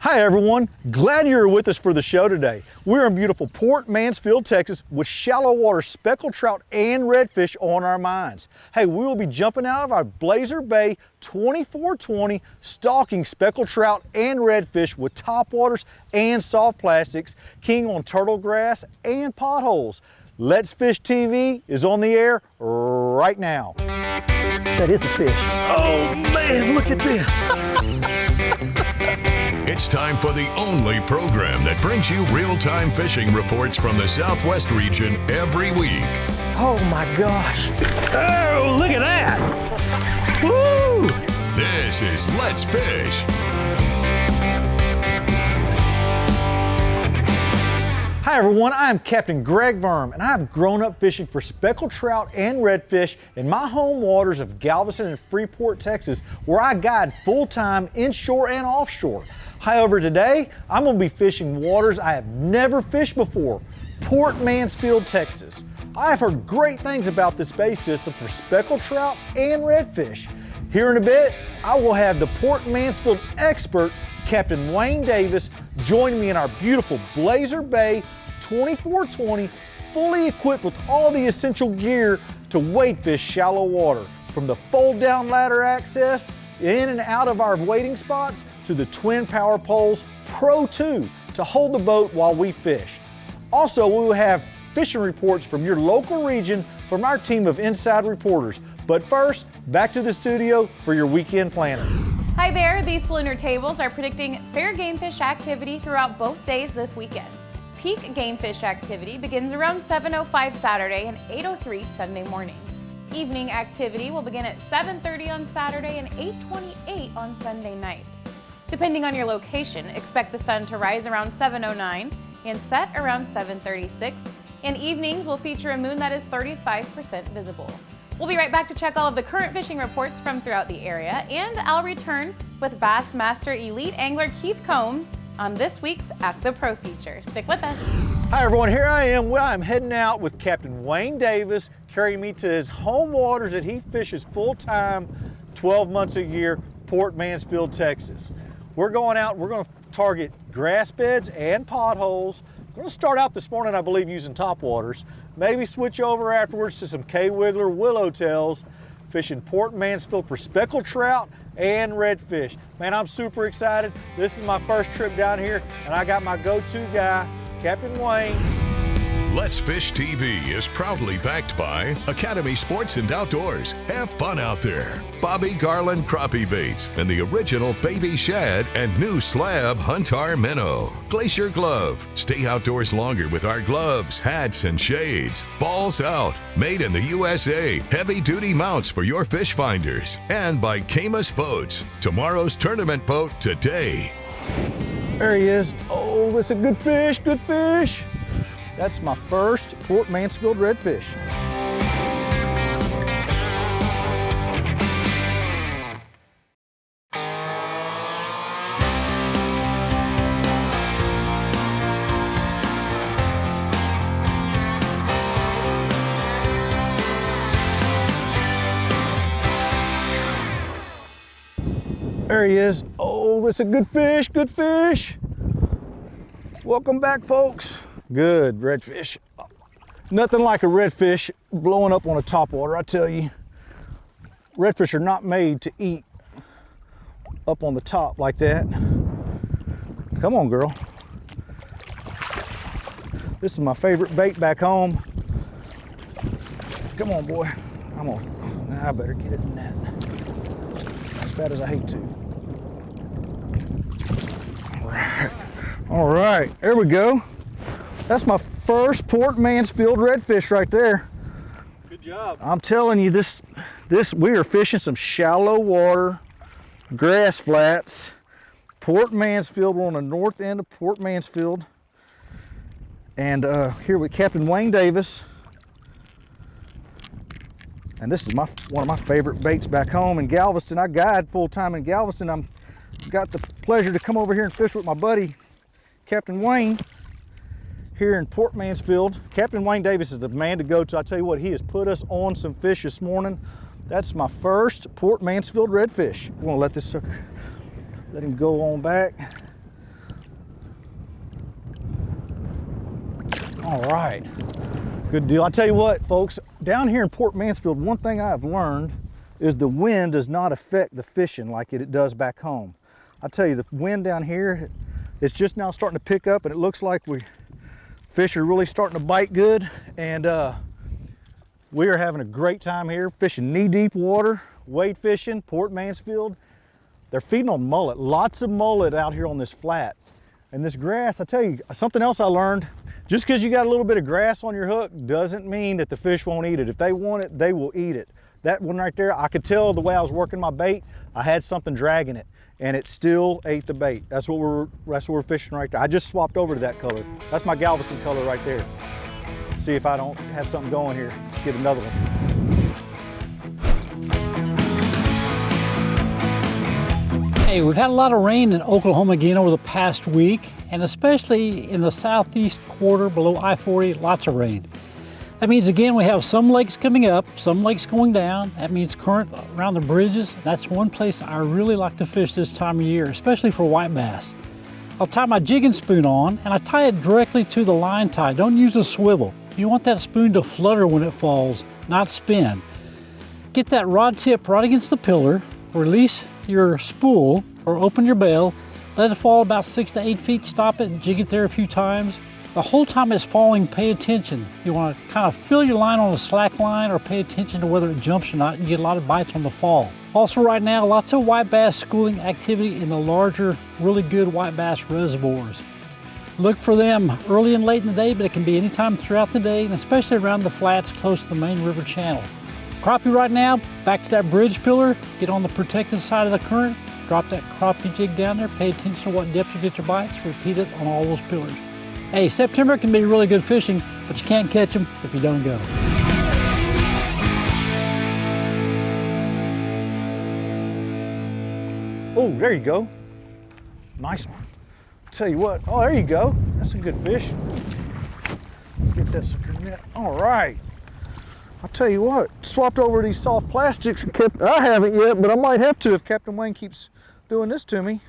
Hi everyone, glad you're with us for the show today. We're in beautiful Port Mansfield, Texas with shallow water speckled trout and redfish on our minds. Hey, we will be jumping out of our Blazer Bay 2420 stalking speckled trout and redfish with topwaters and soft plastics, king on turtle grass and potholes. Let's Fish TV is on the air right now. That is a fish. Oh man, look at this. It's time for the only program that brings you real-time fishing reports from the Southwest region every week. Oh my gosh. Oh, look at that. Woo! This is Let's Fish. Hi everyone, I'm Captain Greg Verm, and I've grown up fishing for speckled trout and redfish in my home waters of Galveston and Freeport, Texas, where I guide full-time inshore and offshore. However, today, I'm going to be fishing waters I have never fished before, Port Mansfield, Texas. I have heard great things about this bay system for speckled trout and redfish. Here in a bit, I will have the Port Mansfield expert, Captain Wayne Davis, join me in our beautiful Blazer Bay 2420, fully equipped with all the essential gear to wade fish shallow water, from the fold-down ladder access in and out of our wading spots to the twin power poles Pro 2 to hold the boat while we fish. Also, we will have fishing reports from your local region from our team of inside reporters. But first, back to the studio for your weekend planner. Hi there, these lunar tables are predicting fair game fish activity throughout both days this weekend. Peak game fish activity begins around 7:05 Saturday and 8:03 Sunday morning. Evening activity will begin at 7:30 on Saturday and 8:28 on Sunday night. Depending on your location, expect the sun to rise around 7:09 and set around 7:36, and evenings will feature a moon that is 35% visible. We'll be right back to check all of the current fishing reports from throughout the area, and I'll return with Bassmaster Elite Angler Keith Combs on this week's Ask the Pro feature. Stick with us. Hi everyone, here I am. Well, I'm heading out with Captain Wayne Davis, carrying me to his home waters that he fishes full-time 12 months a year, Port Mansfield, Texas. We're going out, we're going to target grass beds and potholes. We're going to start out this morning, I believe, using topwaters. Maybe switch over afterwards to some K-Wiggler Willowtails, fishing Port Mansfield for speckled trout and redfish. Man, I'm super excited. This is my first trip down here, and I got my go-to guy, Captain Wayne. Let's Fish TV is proudly backed by Academy Sports and Outdoors. Have fun out there. Bobby Garland Crappie Baits and the original Baby Shad and new slab Huntar Minnow. Glacier Glove. Stay outdoors longer with our gloves, hats, and shades. Balls Out. Made in the USA. Heavy duty mounts for your fish finders. And by Camus Boats. Tomorrow's tournament boat today. There he is. Oh, it's a good fish, good fish. That's my first Port Mansfield redfish. There he is. Oh, it's a good fish, good fish. Welcome back, folks. Good redfish. Nothing like a redfish blowing up on a topwater, I tell you. Redfish are not made to eat up on the top like that. Come on, girl. This is my favorite bait back home. Come on, boy. I better get it in that. As bad as I hate to. All right, there we go. That's my first Port Mansfield redfish right there. Good job. I'm telling you, we are fishing some shallow water, grass flats. Port Mansfield, we're on the north end of Port Mansfield. And here with Captain Wayne Davis. And this is one of my favorite baits back home in Galveston. I guide full-time in Galveston. I've got the pleasure to come over here and fish with my buddy, Captain Wayne, here in Port Mansfield. Captain Wayne Davis is the man to go to. I tell you what, he has put us on some fish this morning. That's my first Port Mansfield redfish. We're gonna let this sucker, let him go on back. All right, good deal. I tell you what, folks, down here in Port Mansfield, one thing I've learned is the wind does not affect the fishing like it does back home. I tell you, the wind down here, it's just now starting to pick up, and it looks like fish are really starting to bite good, and we are having a great time here fishing knee-deep water, wade fishing, Port Mansfield. They're feeding on mullet, lots of mullet out here on this flat. And this grass, I tell you, something else I learned, just because you got a little bit of grass on your hook doesn't mean that the fish won't eat it. If they want it, they will eat it. That one right there, I could tell the way I was working my bait, I had something dragging it, and it still ate the bait. That's what we're fishing right there. I just swapped over to that color. That's my Galveston color right there. See if I don't have something going here. Let's get another one. Hey, we've had a lot of rain in Oklahoma again over the past week, and especially in the southeast quarter below I-40, lots of rain. That means again we have some lakes coming up, some lakes going down. That means current around the bridges. That's one place I really like to fish this time of year, especially for white bass. I'll tie my jigging spoon on, and I tie it directly to the line tie. Don't use a swivel. You want that spoon to flutter when it falls, not spin. Get that rod tip right against the pillar, release your spool or open your bail, let it fall about 6 to 8 feet, stop it, jig it there a few times. The whole time it's falling, pay attention. You want to kind of feel your line on a slack line or pay attention to whether it jumps or not. You get a lot of bites on the fall. Also right now, lots of white bass schooling activity in the larger, really good white bass reservoirs. Look for them early and late in the day, but it can be anytime throughout the day, and especially around the flats close to the main river channel. Crappie right now, back to that bridge pillar, get on the protected side of the current, drop that crappie jig down there, pay attention to what depth you get your bites, repeat it on all those pillars. Hey, September can be really good fishing, but you can't catch them if you don't go. Oh, there you go. Nice one. Tell you what, oh, there you go. That's a good fish. Get that sucker net. All right. I'll tell you what, swapped over these soft plastics and I haven't yet, but I might have to if Captain Wayne keeps doing this to me.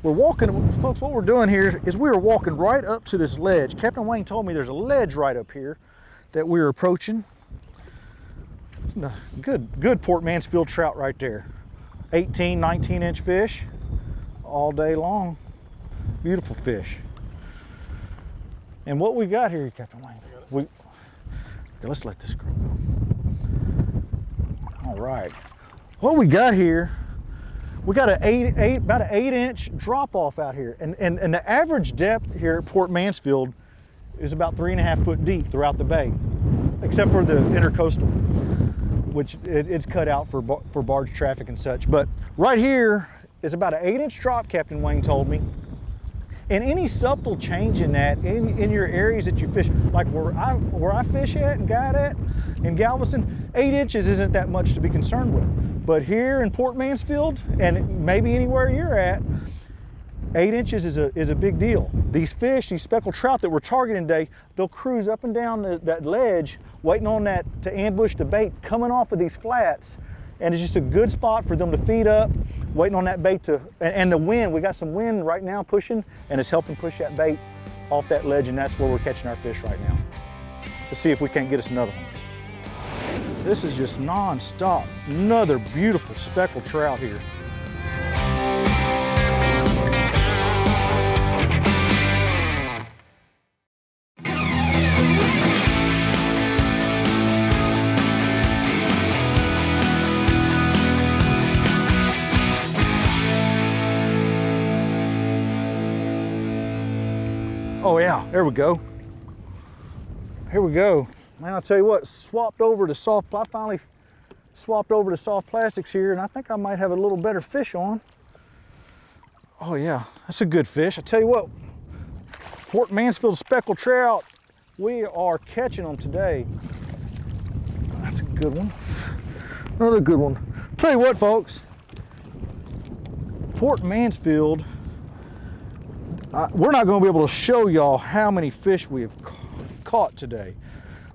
We're walking, folks, what we're doing here is we are walking right up to this ledge. Captain Wayne told me there's a ledge right up here that we're approaching. Good Port Mansfield trout right there. 18, 19-inch fish all day long. Beautiful fish. And what we got here, Captain Wayne? Okay, let's let this girl go. All right. What we got here, we got about an 8-inch drop off out here. And the average depth here at Port Mansfield is about 3.5 foot deep throughout the bay, except for the intercoastal, which it's cut out for barge traffic and such. But right here is about an 8-inch drop, Captain Wayne told me. And any subtle change in that, in your areas that you fish, like where I fish at and guide at in Galveston, 8 inches isn't that much to be concerned with. But here in Port Mansfield, and maybe anywhere you're at, 8 inches is a big deal. These fish, these speckled trout that we're targeting today, they'll cruise up and down that ledge, waiting on that to ambush the bait coming off of these flats. And it's just a good spot for them to feed up, waiting on that bait and the wind, we got some wind right now pushing, and it's helping push that bait off that ledge, and that's where we're catching our fish right now. Let's see if we can't get us another one. This is just non-stop. Another beautiful speckled trout here. Oh yeah, there we go. Here we go. Man, I'll tell you what, I finally swapped over to soft plastics here, and I think I might have a little better fish on. Oh yeah, that's a good fish. I tell you what, Port Mansfield speckled trout, we are catching them today. That's a good one. Another good one. Tell you what, folks, Port Mansfield, we're not going to be able to show y'all how many fish we have caught today.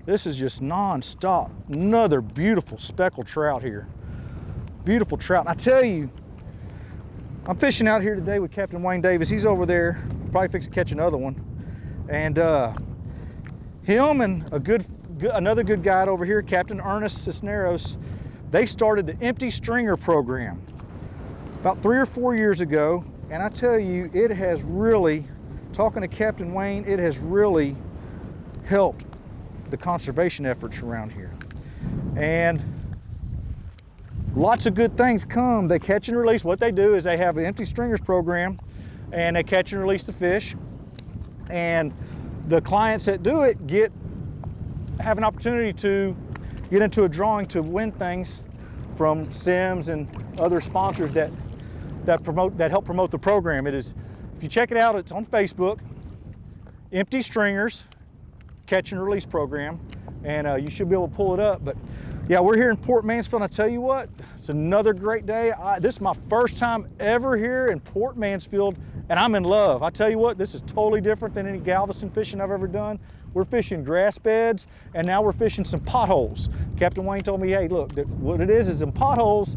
This is just non-stop. Another beautiful speckled trout here. Beautiful trout. And I tell you, I'm fishing out here today with Captain Wayne Davis. He's over there, probably fixing to catch another one. And Him and another good guide over here, Captain Ernest Cisneros, they started the Empty Stringer program about 3 or 4 years ago. And I tell you, it has really, talking to Captain Wayne, it has really helped the conservation efforts around here. And lots of good things come. They catch and release. What they do is they have an Empty Stringers program, and they catch and release the fish. And the clients that do it have an opportunity to get into a drawing to win things from Sims and other sponsors that help promote the program. It is, if you check it out, it's on Facebook, Empty Stringers Catch and Release Program, and you should be able to pull it up. But yeah, we're here in Port Mansfield. I tell you what, it's another great day. This is my first time ever here in Port Mansfield, and I'm in love. I tell you what, this is totally different than any Galveston fishing I've ever done. We're fishing grass beds, and now we're fishing some potholes. Captain Wayne told me, hey, look, what it is in potholes,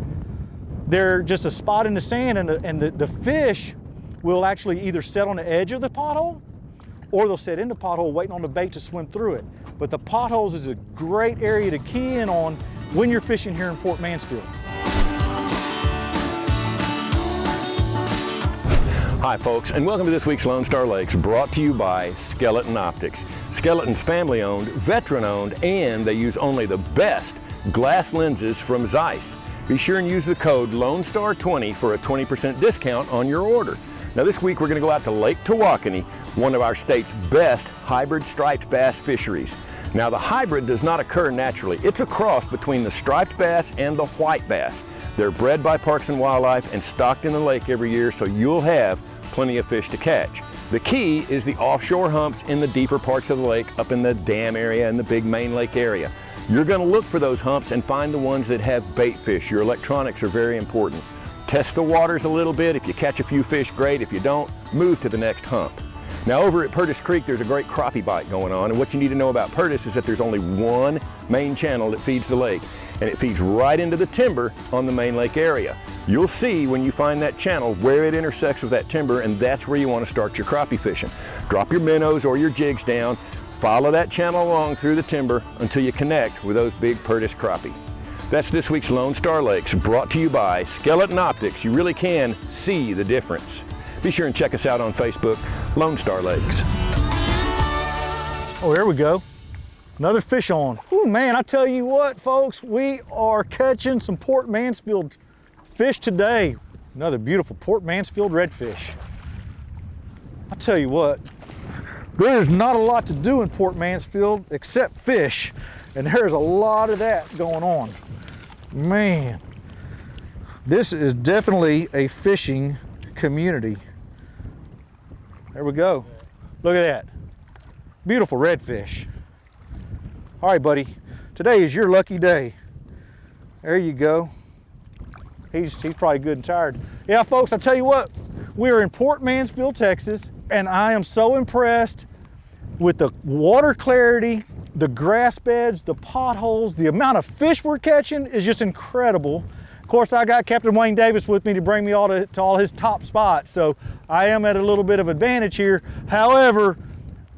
they're just a spot in the sand, and the fish will actually either set on the edge of the pothole, or they'll sit in the pothole waiting on the bait to swim through it. But the potholes is a great area to key in on when you're fishing here in Port Mansfield. Hi folks, and welcome to this week's Lone Star Lakes, brought to you by Skeleton Optics. Skeleton's family owned, veteran owned, and they use only the best glass lenses from Zeiss. Be sure and use the code LONESTAR20 for a 20% discount on your order. Now this week we're going to go out to Lake Tawakoni, one of our state's best hybrid striped bass fisheries. Now the hybrid does not occur naturally. It's a cross between the striped bass and the white bass. They're bred by Parks and Wildlife and stocked in the lake every year, so you'll have plenty of fish to catch. The key is the offshore humps in the deeper parts of the lake, up in the dam area and the big main lake area. You're going to look for those humps and find the ones that have bait fish. Your electronics are very important. Test the waters a little bit. If you catch a few fish, great. If you don't, move to the next hump. Now over at Purtis Creek, there's a great crappie bite going on, and what you need to know about Purtis is that there's only one main channel that feeds the lake, and it feeds right into the timber on the main lake area. You'll see when you find that channel where it intersects with that timber, and that's where you want to start your crappie fishing. Drop your minnows or your jigs down, follow that channel along through the timber until you connect with those big Purtis crappie. That's this week's Lone Star Lakes, brought to you by Skeleton Optics. You really can see the difference. Be sure and check us out on Facebook, Lone Star Lakes. Oh, there we go. Another fish on. Oh man, I tell you what, folks, we are catching some Port Mansfield fish today. Another beautiful Port Mansfield redfish. I tell you what, there's not a lot to do in Port Mansfield except fish, and there's a lot of that going on. Man, this is definitely a fishing community. There we go. Look at that. Beautiful redfish. All right, buddy. Today is your lucky day. There you go. He's probably good and tired. Yeah, folks, I tell you what, we're in Port Mansfield, Texas, and I am so impressed with the water clarity, the grass beds, the potholes, the amount of fish we're catching is just incredible. Of course, I got Captain Wayne Davis with me to bring me to all his top spots, so I am at a little bit of advantage here. However,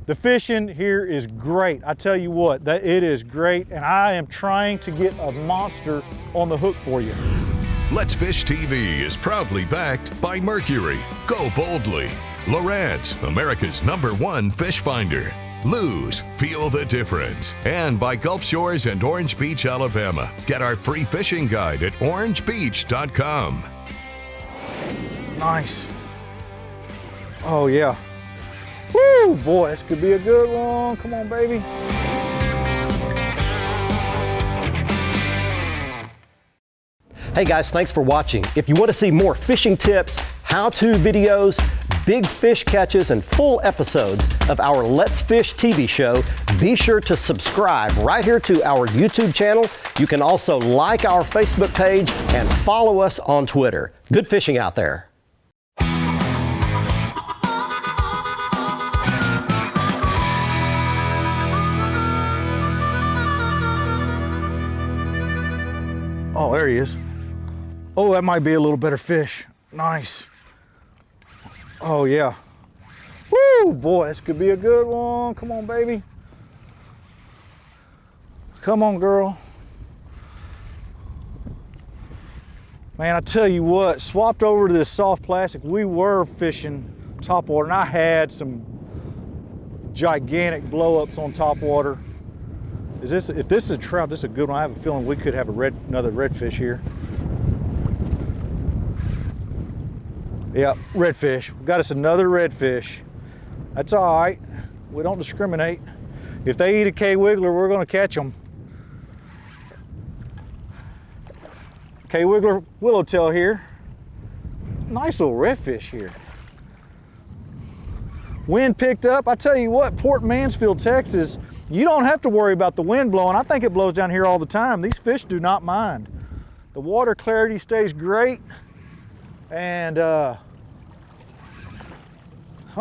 the fishing here is great. I tell you what, it is great, and I am trying to get a monster on the hook for you. Let's Fish TV is proudly backed by Mercury, Go Boldly, Lowrance, America's #1 fish finder, Lose, Feel the Difference, and by Gulf Shores and Orange Beach, Alabama. Get our free fishing guide at orangebeach.com. Nice. Oh yeah. Woo, boy, this could be a good one. Come on, baby. Hey guys, thanks for watching. If you want to see more fishing tips, how-to videos, big fish catches, and full episodes of our Let's Fish TV show, be sure to subscribe right here to our YouTube channel. You can also like our Facebook page and follow us on Twitter. Good fishing out there. Oh, there he is. Oh, that might be a little better fish. Nice. Oh, yeah. Woo, boy, this could be a good one. Come on, baby. Come on, girl. Man, I tell you what, swapped over to this soft plastic, we were fishing topwater, and I had some gigantic blow-ups on topwater. If this is a trout, this is a good one. I have a feeling we could have another redfish here. Yeah, redfish. We got us another redfish. That's all right. We don't discriminate. If they eat a K-Wiggler, we're gonna catch them. K-Wiggler Willowtail here. Nice little redfish here. Wind picked up. I tell you what, Port Mansfield, Texas, you don't have to worry about the wind blowing. I think it blows down here all the time. These fish do not mind. The water clarity stays great. And come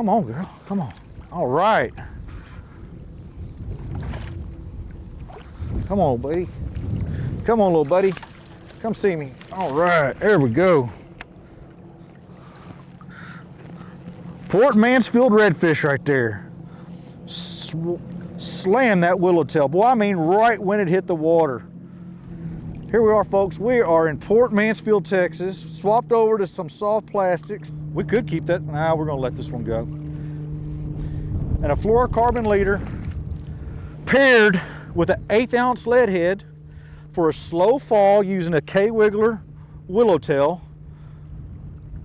on, girl, come on. All right. Come on, buddy. Come on, little buddy. Come see me. All right, there we go. Port Mansfield redfish right there. Slam that willowtail. Boy, I mean right when it hit the water. Here we are, folks. We are in Port Mansfield, Texas. Swapped over to some soft plastics. We could keep that. Nah, we're gonna let this one go. And a fluorocarbon leader paired with an 1/8 ounce lead head for a slow fall using a K-Wiggler Willowtail.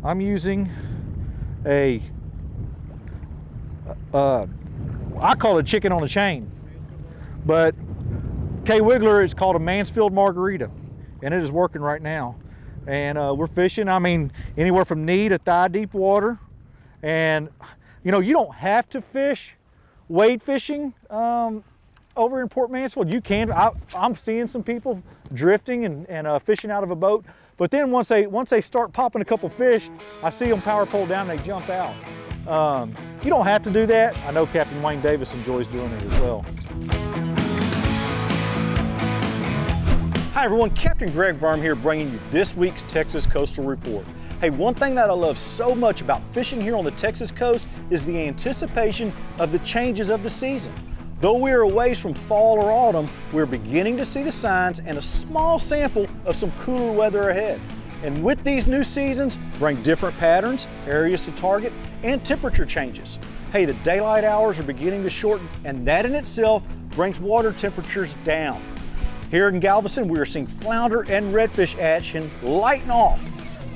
I'm using a, I call it chicken on a chain, but K-Wiggler is called a Mansfield Margarita, and it is working right now. And we're fishing, I mean, anywhere from knee to thigh deep water. And you know, you don't have to fish wade fishing over in Port Mansfield. You can. I'm seeing some people drifting and fishing out of a boat, but then once they start popping a couple fish, I see them power pole down and they jump out. You don't have to do that. I know Captain Wayne Davis enjoys doing it as well. Hi everyone, Captain Greg Verm here bringing you this week's Texas Coastal Report. Hey, one thing that I love so much about fishing here on the Texas coast is the anticipation of the changes of the season. Though we are a ways from fall or autumn, we're beginning to see the signs and a small sample of some cooler weather ahead. And with these new seasons, bring different patterns, areas to target, and temperature changes. Hey, the daylight hours are beginning to shorten, and that in itself brings water temperatures down. Here in Galveston, we are seeing flounder and redfish action lighten off.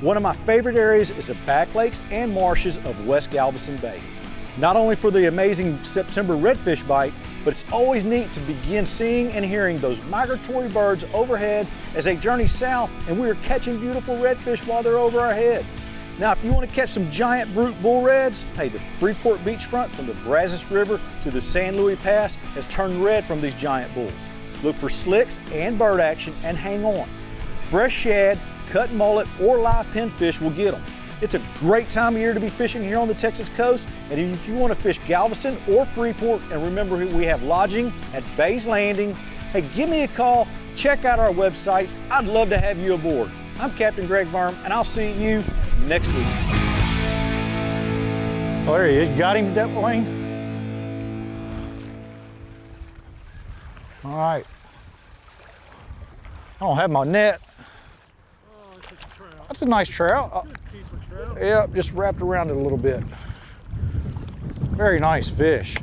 One of my favorite areas is the back lakes and marshes of West Galveston Bay. Not only for the amazing September redfish bite, but it's always neat to begin seeing and hearing those migratory birds overhead as they journey south, and we are catching beautiful redfish while they're over our head. Now, if you want to catch some giant brute bull reds, hey, the Freeport beachfront from the Brazos River to the San Luis Pass has turned red from these giant bulls. Look for slicks and bird action and hang on. Fresh shad, cut mullet, or live pinfish will get them. It's a great time of year to be fishing here on the Texas coast, and if you want to fish Galveston or Freeport, and remember we have lodging at Bay's Landing, hey, give me a call, check out our websites. I'd love to have you aboard. I'm Captain Greg Verm, and I'll see you next week. Oh, there he is. Got him, Wayne? All right. I don't have my net. Oh, it's a trout. That's a nice trout. Good keeper trout. Yep, just wrapped around it a little bit. Very nice fish.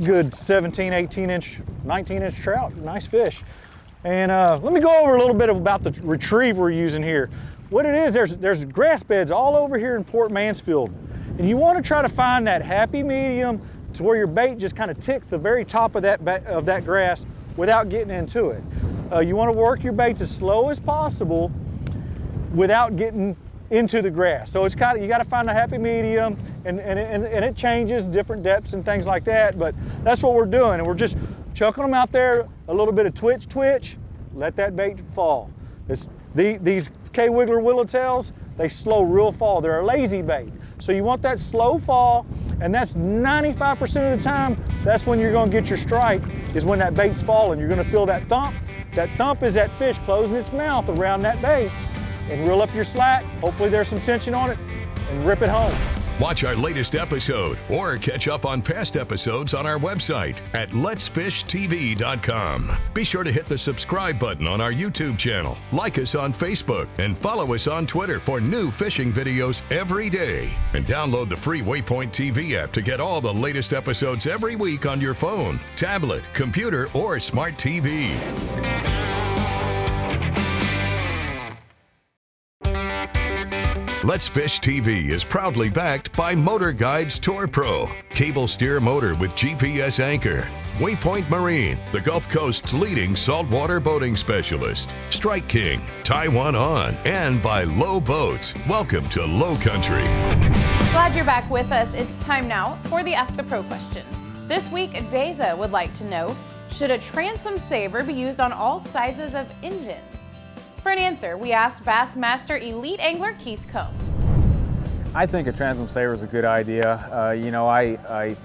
Good 17, 18 inch, 19 inch trout, nice fish. And let me go over a little bit about the retrieve we're using here. What it is, there's grass beds all over here in Port Mansfield. And you want to try to find that happy medium to where your bait just kind of ticks the very top of that grass without getting into it. You want to work your baits as slow as possible without getting into the grass. So it's kind of, you got to find a happy medium, and it changes different depths and things like that, but that's what we're doing, and we're just chucking them out there, a little bit of twitch, let that bait fall. These K-Wiggler Willowtails, they slow real fall. They're a lazy bait. So you want that slow fall, and that's 95% of the time, that's when you're gonna get your strike, is when that bait's falling. You're gonna feel that thump. That thump is that fish closing its mouth around that bait, and reel up your slack. Hopefully there's some tension on it, and rip it home. Watch our latest episode or catch up on past episodes on our website at letsfishtv.com. Be sure to hit the subscribe button on our YouTube channel, like us on Facebook, and follow us on Twitter for new fishing videos every day. And download the free Waypoint TV app to get all the latest episodes every week on your phone, tablet, computer, or smart TV. Let's Fish TV is proudly backed by Motor Guides Tour Pro, cable steer motor with GPS anchor, Waypoint Marine, the Gulf Coast's leading saltwater boating specialist, Strike King, Taiwan On, and by Low Boats. Welcome to Low Country. Glad you're back with us. It's time now for the Ask the Pro question. This week, Deza would like to know, should a transom saver be used on all sizes of engines? For an answer, we asked Bassmaster Elite Angler Keith Combs. I think a transom saver is a good idea. You know, I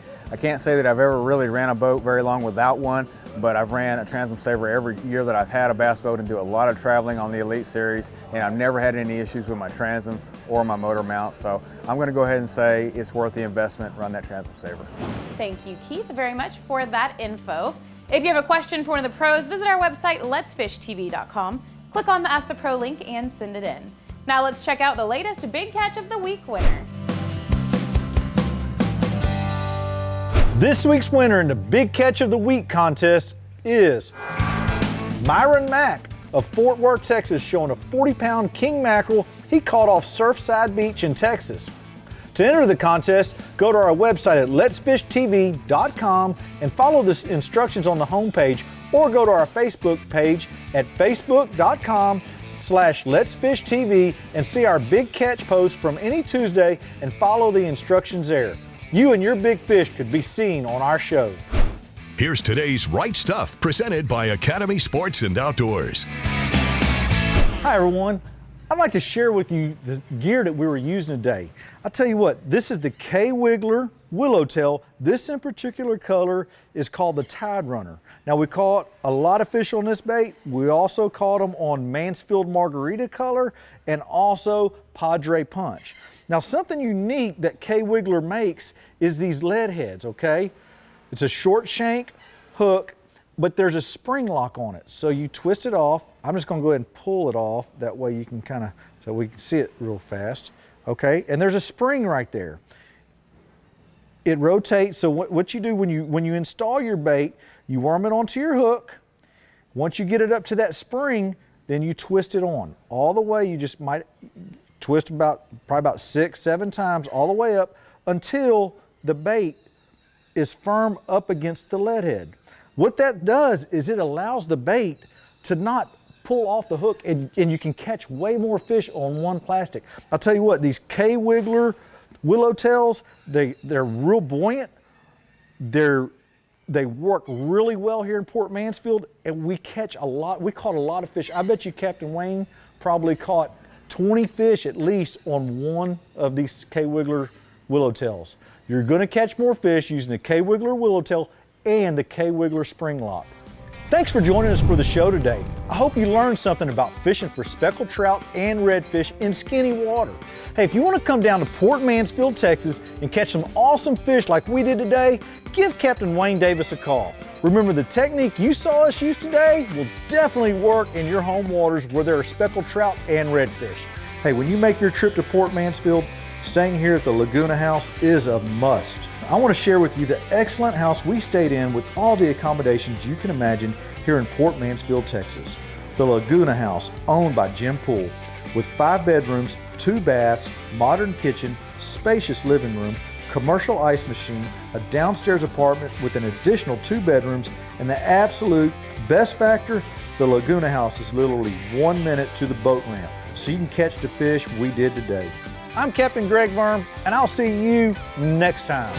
can't say that I've ever really ran a boat very long without one, but I've ran a transom saver every year that I've had a bass boat and do a lot of traveling on the Elite Series, and I've never had any issues with my transom or my motor mount. So I'm going to go ahead and say it's worth the investment. Run that transom saver. Thank you, Keith, very much for that info. If you have a question for one of the pros, visit our website, letsfishtv.com. Click on the Ask the Pro link and send it in. Now let's check out the latest Big Catch of the Week winner. This week's winner in the Big Catch of the Week contest is Myron Mack of Fort Worth, Texas, showing a 40-pound king mackerel he caught off Surfside Beach in Texas. To enter the contest, go to our website at letsfishtv.com and follow the instructions on the homepage, or go to our Facebook page at facebook.com/letsfishtv and see our Big Catch post from any Tuesday and follow the instructions there. You and your big fish could be seen on our show. Here's today's Right Stuff, presented by Academy Sports and Outdoors. Hi everyone. I'd like to share with you the gear that we were using today. I'll tell you what, this is the K-Wiggler Willowtail. This in particular color is called the Tide Runner. Now we caught a lot of fish on this bait. We also caught them on Mansfield Margarita color and also Padre Punch. Now something unique that K-Wiggler makes is these lead heads, okay? It's a short shank hook, but there's a spring lock on it. So you twist it off. I'm just gonna go ahead and pull it off. That way you can kind of, so we can see it real fast. Okay, and there's a spring right there. It rotates, so what you do when you install your bait, you worm it onto your hook. Once you get it up to that spring, then you twist it on. All the way, you just might twist probably about 6-7 times all the way up until the bait is firm up against the lead head. What that does is it allows the bait to not pull off the hook, and you can catch way more fish on one plastic. I'll tell you what, these K-Wiggler Willowtails, they're real buoyant. They work really well here in Port Mansfield, and we catch a lot. We caught a lot of fish. I bet you Captain Wayne probably caught 20 fish at least on one of these K-Wiggler Willowtails. You're gonna catch more fish using the K-Wiggler Willowtail and the K-Wiggler Spring Lock. Thanks for joining us for the show today. I hope you learned something about fishing for speckled trout and redfish in skinny water. Hey, if you want to come down to Port Mansfield, Texas and catch some awesome fish like we did today, give Captain Wayne Davis a call. Remember, the technique you saw us use today will definitely work in your home waters where there are speckled trout and redfish. Hey, when you make your trip to Port Mansfield, staying here at the Laguna House is a must. I want to share with you the excellent house we stayed in with all the accommodations you can imagine here in Port Mansfield, Texas. The Laguna House, owned by Jim Poole, with 5 bedrooms, 2 baths, modern kitchen, spacious living room, commercial ice machine, a downstairs apartment with an additional 2 bedrooms, and the absolute best factor, the Laguna House is literally 1 minute to the boat ramp, so you can catch the fish we did today. I'm Captain Greg Verm, and I'll see you next time.